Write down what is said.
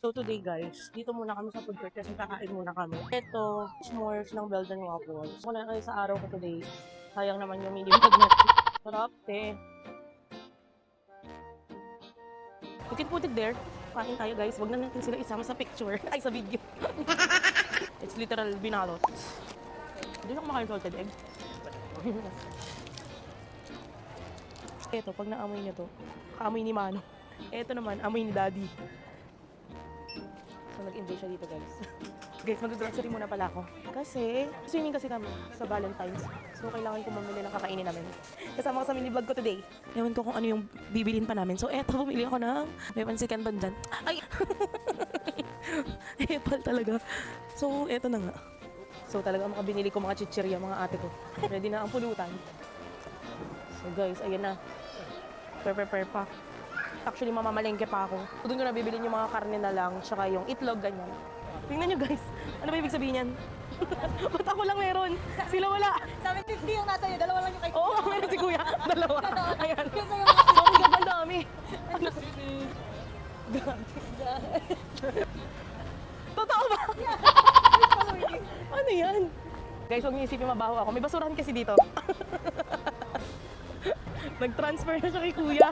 So today guys, dito muna kami sa food court kasi kakain muna kami. Ito, s'mores ng Belgian waffles. Kung na sa araw ko today, sayang naman yung mini vlog natin. Sarap, te. You can put it there. Kain tayo guys, wag na natin sila isama sa picture. Ay, sa video. It's literal binalot. Hindi na kumakain salted egg. Ito, pag naamoy niya to, kaamoy ni Mano. Ito naman, amoy ni Daddy. So, nag-enjoy siya dito, guys. Guys, mag-grocery muna pala ako. Kasi, swimming kasi kami sa Valentine's. So, kailangan ko mamili ng kakainin namin. Kasama ko sa mini vlog ko today. Ewan ko kung ano yung bibilin pa namin. So, eto, bumili ako ng may pansit canton dyan. Ay! Epal talaga. So, eto na nga. So, talaga mga binili ko mga chichirya, mga ate ko. Ready na ang pulutan. So, guys, ayan na. Prepare pa. Actually, mamamalengke pa ako. Doon ko na bibilin yung mga karne na lang, tsaka yung itlog, ganyan. Tingnan nyo guys, ano ba ibig sabihin yan? Ba't ako lang meron? Sila wala. Sa amin, 50 yung nasa iyo. Dalawa lang yung kay Oo, meron si kuya. Dalawa. Ayan. Kasi yung So, ang dami. Totoo ba? Ano yan? Guys, huwag niyo isipin mabaho ako. May basurahan kasi dito. Nag-transfer na siya kay kuya.